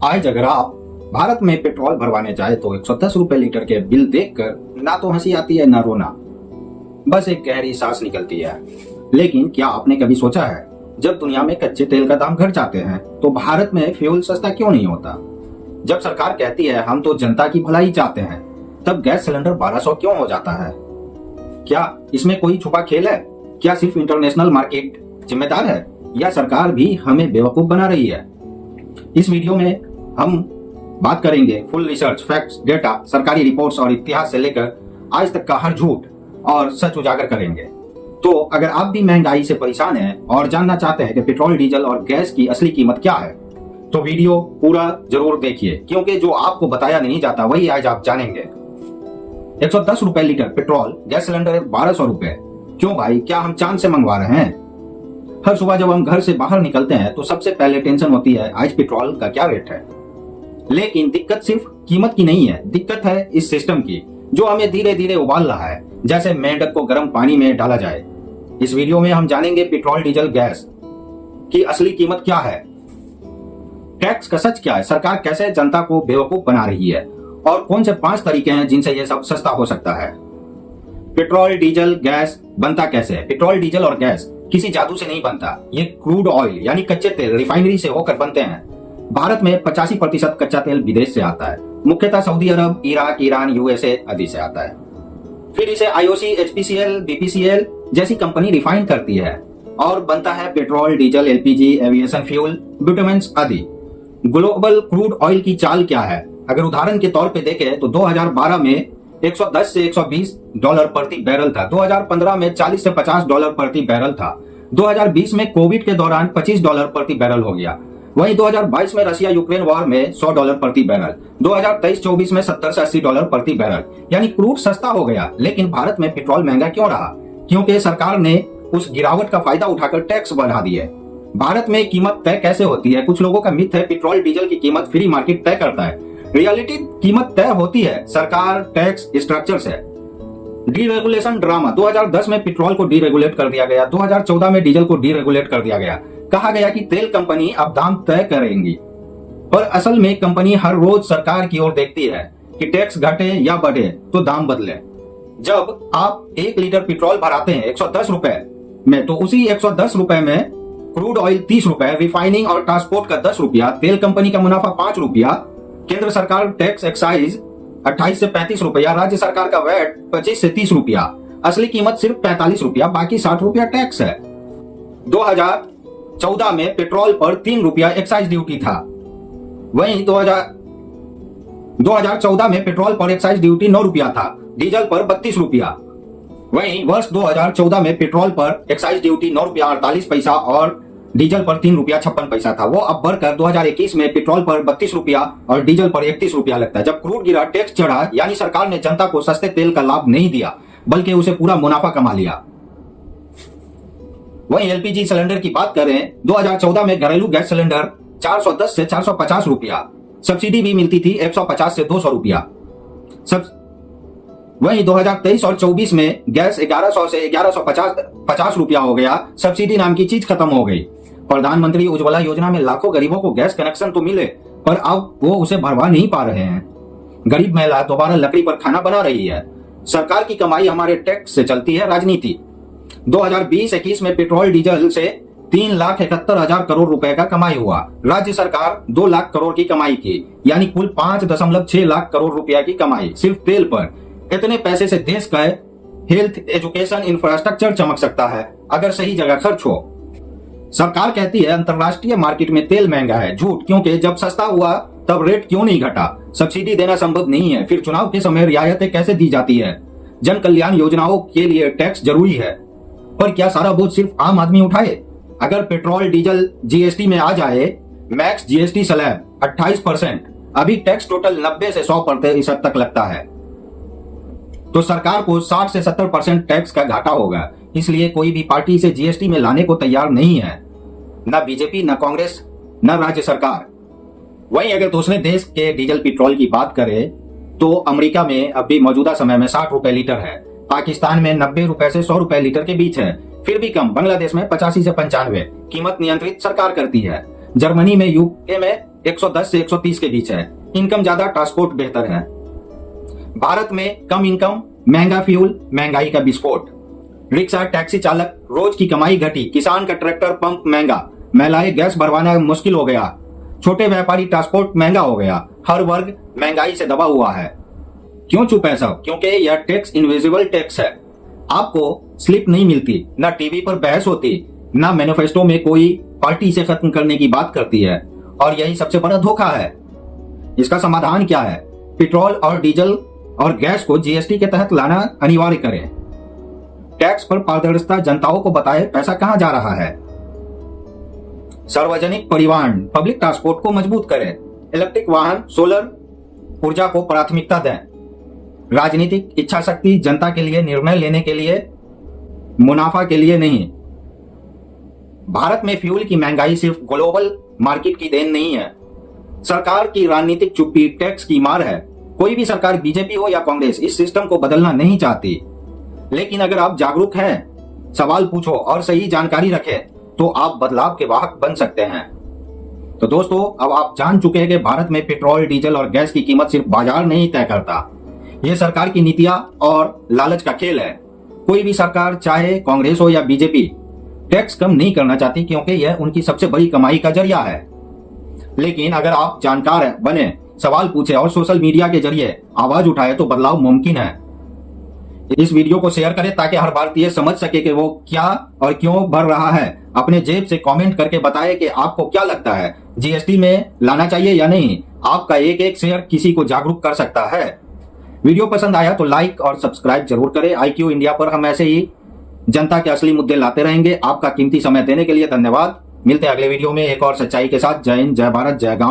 आज अगर आप भारत में पेट्रोल भरवाने जाए तो 110 रुपए लीटर के बिल देखकर ना तो हंसी आती है ना रोना, बस एक गहरी सांस निकलती है। लेकिन क्या आपने कभी सोचा है, जब दुनिया में कच्चे तेल का दाम घट जाते हैं तो भारत में फ्यूल सस्ता क्यों नहीं होता? जब सरकार कहती है हम तो जनता की भलाई चाहते हैं, तब गैस सिलेंडर 1200 क्यों हो जाता है? क्या इसमें कोई छुपा खेल है? क्या सिर्फ इंटरनेशनल मार्केट जिम्मेदार है या सरकार भी हमें बेवकूफ बना रही है? इस वीडियो में हम बात करेंगे फुल रिसर्च, फैक्ट्स, डेटा, सरकारी रिपोर्ट्स और इतिहास से लेकर आज तक का हर झूठ और सच उजागर करेंगे। तो अगर आप भी महंगाई से परेशान हैं और जानना चाहते हैं कि पेट्रोल, डीजल और गैस की असली कीमत क्या है, तो वीडियो पूरा जरूर देखिए, क्योंकि जो आपको बताया नहीं जाता वही आज आप जानेंगे। 110 रुपए लीटर पेट्रोल, गैस सिलेंडर 1200 रुपए। क्यों भाई, क्या हम चांद से मंगवा रहे हैं? हर सुबह जब हम घर से बाहर निकलते हैं तो सबसे पहले टेंशन होती है आज पेट्रोल का क्या रेट है। लेकिन दिक्कत सिर्फ कीमत की नहीं है, दिक्कत है इस सिस्टम की जो हमें धीरे धीरे उबाल रहा है, जैसे मेंढक को गर्म पानी में डाला जाए। इस वीडियो में हम जानेंगे पेट्रोल, डीजल, गैस की असली कीमत क्या है, टैक्स का सच क्या है, सरकार कैसे जनता को बेवकूफ बना रही है और कौन से 5 तरीके हैं जिनसे यह सब सस्ता हो सकता है। पेट्रोल, डीजल, गैस बनता कैसे है? पेट्रोल, डीजल और गैस किसी जादू से नहीं बनता। ये क्रूड ऑयल यानी कच्चे तेल रिफाइनरी से होकर बनते हैं। भारत में 85% कच्चा तेल विदेश से आता है, मुख्यतः Saudi Arab, Iraq, Iran, USA आदि से आता है। फिर इसे आईओसी, एचपीसीएल, बीपीसीएल जैसी कंपनी रिफाइन करती है और बनता है petrol, diesel, LPG, aviation fuel, bitumens आदि। ग्लोबल क्रूड ऑयल की चाल क्या है? अगर उदाहरण के तौर पे देखें तो 2012 में 110 से 120 डॉलर प्रति बैरल था, 2015 में 40 से 50 डॉलर प्रति बैरल था, 2020 में कोविड के दौरान 25 डॉलर प्रति बैरल हो गया। वहीं 2022 में रशिया यूक्रेन वॉर में 100 डॉलर प्रति बैरल, 2023-24 में 70 से 80 डॉलर प्रति बैरल। यानी क्रूड सस्ता हो गया। लेकिन भारत में पेट्रोल महंगा क्यों रहा? क्योंकि सरकार ने उस गिरावट का फायदा उठाकर टैक्स बढ़ा दिए। भारत में कीमत तय कैसे होती है? कुछ लोगों का मिथ है पेट्रोल, डीजल की कीमत फ्री मार्केट तय करता है। रियलिटी कीमत तय होती है सरकार, टैक्स, स्ट्रक्चर से। Deregulation drama. 2010 में पेट्रोल को डीरेगुलेट कर दिया गया, 2014 में डीजल को डीरेगुलेट कर दिया गया। कहा गया कि तेल कंपनी अब दाम तय करेंगी, पर असल में कंपनी हर रोज सरकार की ओर देखती है कि टैक्स घटे या बढ़े तो दाम बदले। जब आप 1 लीटर पेट्रोल भराते हैं 110 रुपए में, तो उसी 110 रुपए में क्रूड ऑयल 30 रुपए, रिफाइनिंग और ट्रांसपोर्ट का 10 रुपया, तेल कंपनी का मुनाफा 5 रुपया, केंद्र सरकार टैक्स एक्साइज 28 से 35 रुपया, राज्य सरकार का वैट 25 से 30 रुपया। असली कीमत सिर्फ 45 रुपया, बाकी 60 रुपया टैक्स है। 2014 में पेट्रोल पर 3 रुपया एक्साइज ड्यूटी था। वहीं 2014 में पेट्रोल पर एक्साइज ड्यूटी 9 रुपया था, डीजल पर 32 रुपया। वहीं वर्ष 2014 में पेट्रोल पर एक्साइज ड्यूटी 9 रुपया 48 पैसा और डीजल पर 3 रुपया 56 पैसा था। वो अब बढ़कर 2021 में पेट्रोल पर 32 रुपया और डीजल पर 31 रुपया लगता है। जब क्रूड गिरा, टैक्स चढ़ा, यानी सरकार ने जनता को सस्ते तेल का लाभ नहीं दिया बल्कि उसे पूरा मुनाफा कमा लिया। वहीं एलपीजी सिलेंडर की बात करें, 2014 में घरेलू गैस सिलेंडर 410 से 450 रुपया, सब्सिडी भी मिलती थी 150 से 200 रुपया। वहीं 2023 और 24 में गैस 1100 से 1150 रुपया हो गया। सब्सिडी नाम की चीज खत्म हो गई। प्रधानमंत्री उज्ज्वला योजना में लाखों गरीबों को गैस कनेक्शन तो मिले, पर अब वो उसे भरवा नहीं पा रहे हैं। गरीब महिला दोबारा लकड़ी पर खाना बना रही है। सरकार की कमाई हमारे टैक्स से चलती है राजनीति। 2020-21 में पेट्रोल, डीजल से 3,71,000 करोड़ रुपए का कमाई हुआ। राज्य सरकार 2 लाख करोड़ की कमाई की, यानी कुल 5.6 लाख करोड़ रुपया की कमाई सिर्फ तेल पर। इतने पैसे से देश का हेल्थ, एजुकेशन, इंफ्रास्ट्रक्चर चमक सकता है अगर सही जगह खर्च हो। सरकार कहती है अंतरराष्ट्रीय मार्केट में तेल महंगा है। झूठ, क्योंकि जब सस्ता हुआ तब रेट क्यों नहीं घटा? सब्सिडी देना संभव नहीं है, फिर चुनाव के समय रियायतें कैसे दी जाती है? जन कल्याण योजनाओं के लिए टैक्स जरूरी है, पर क्या सारा बोझ सिर्फ आम आदमी उठाए? अगर पेट्रोल, डीजल जीएसटी में आ जाए, मैक्स जीएसटी स्लैब 28%, अभी टैक्स टोटल 90 से 100% तक लगता है, तो सरकार को 60 से 70% टैक्स का घाटा होगा। इसलिए कोई भी पार्टी इसे जीएसटी में लाने को तैयार नहीं है, न बीजेपी, न कांग्रेस, न राज्य सरकार। वहीं अगर दूसरे देश के डीजल पेट्रोल की बात करें तो अमेरिका में अभी मौजूदा समय में 60 रुपए लीटर है, पाकिस्तान में 90 रुपए से 100 रुपए लीटर के बीच है, फिर भी कम। बांग्लादेश में 85 से 95। कीमत नियंत्रित सरकार करती है। जर्मनी में, यूके में 110 से 130 के बीच है। इनकम ज्यादा, ट्रांसपोर्ट बेहतर है। भारत में कम इनकम, महंगा फ्यूल, महंगाई का विस्फोट। रिक्शा, टैक्सी चालक, रोज की कमाई घटी। किसान का ट्रैक्टर पंप महंगा। महिलाएं गैस भरवाना मुश्किल हो गया। छोटे व्यापारी, ट्रांसपोर्ट महंगा हो गया। हर वर्ग महंगाई से दबा हुआ है। क्यों चुप है सब? क्योंकि यह टैक्स इनविजिबल टैक्स है। आपको स्लिप नहीं मिलती, ना टीवी पर बहस होती, ना मैनिफेस्टो में कोई पार्टी से खत्म करने की बात करती है, और यही सबसे बड़ा धोखा है। इसका समाधान क्या है? पेट्रोल और डीजल और गैस को जीएसटी के तहत लाना अनिवार्य करें। टैक्स पर पारदर्शिता, जनताओं को बताए पैसा कहां जा रहा है। सार्वजनिक परिवहन, पब्लिक ट्रांसपोर्ट को मजबूत करें। इलेक्ट्रिक वाहन, सोलर ऊर्जा को प्राथमिकता दें। राजनीतिक इच्छा शक्ति, जनता के लिए निर्णय लेने के लिए, मुनाफा के लिए नहीं। भारत में फ्यूल की महंगाई सिर्फ ग्लोबल मार्केट की देन नहीं है। सरकार की राजनीतिक चुप्पी टैक्स की मार है। कोई भी सरकार, बीजेपी हो या कांग्रेस, इस सिस्टम को बदलना नहीं चाहती। लेकिन अगर आप जागरूक हैं, सवाल पूछो और सही जानकारी रखें, तो आप बदलाव के वाहक बन सकते हैं। तो दोस्तों, अब आप जान चुके हैं कि भारत में पेट्रोल, डीजल और गैस की कीमत सिर्फ बाजार नहीं तय करता। यह सरकार की नीतियां और लालच का खेल है। कोई भी सरकार, चाहे कांग्रेस हो या बीजेपी, टैक्स कम नहीं करना चाहती, क्योंकि यह उनकी सबसे बड़ी कमाई का जरिया है। लेकिन अगर आप जानकार बने, सवाल पूछे और सोशल मीडिया के जरिए आवाज उठाए, तो बदलाव मुमकिन है। इस वीडियो को शेयर करें ताकि हर भारतीय समझ सके कि वो क्या और क्यों भर रहा है। अपने जेब से कमेंट करके बताएं कि आपको क्या लगता है, जीएसटी में लाना चाहिए या नहीं। आपका एक एक शेयर किसी को जागरूक कर सकता है। वीडियो पसंद आया तो लाइक और सब्सक्राइब जरूर करें। IQ इंडिया पर हम ऐसे ही जनता के असली मुद्दे लाते रहेंगे। आपका कीमती समय देने के लिए धन्यवाद। मिलते हैं अगले वीडियो में एक और सच्चाई के साथ। जय हिंद, जय भारत, जय गांव।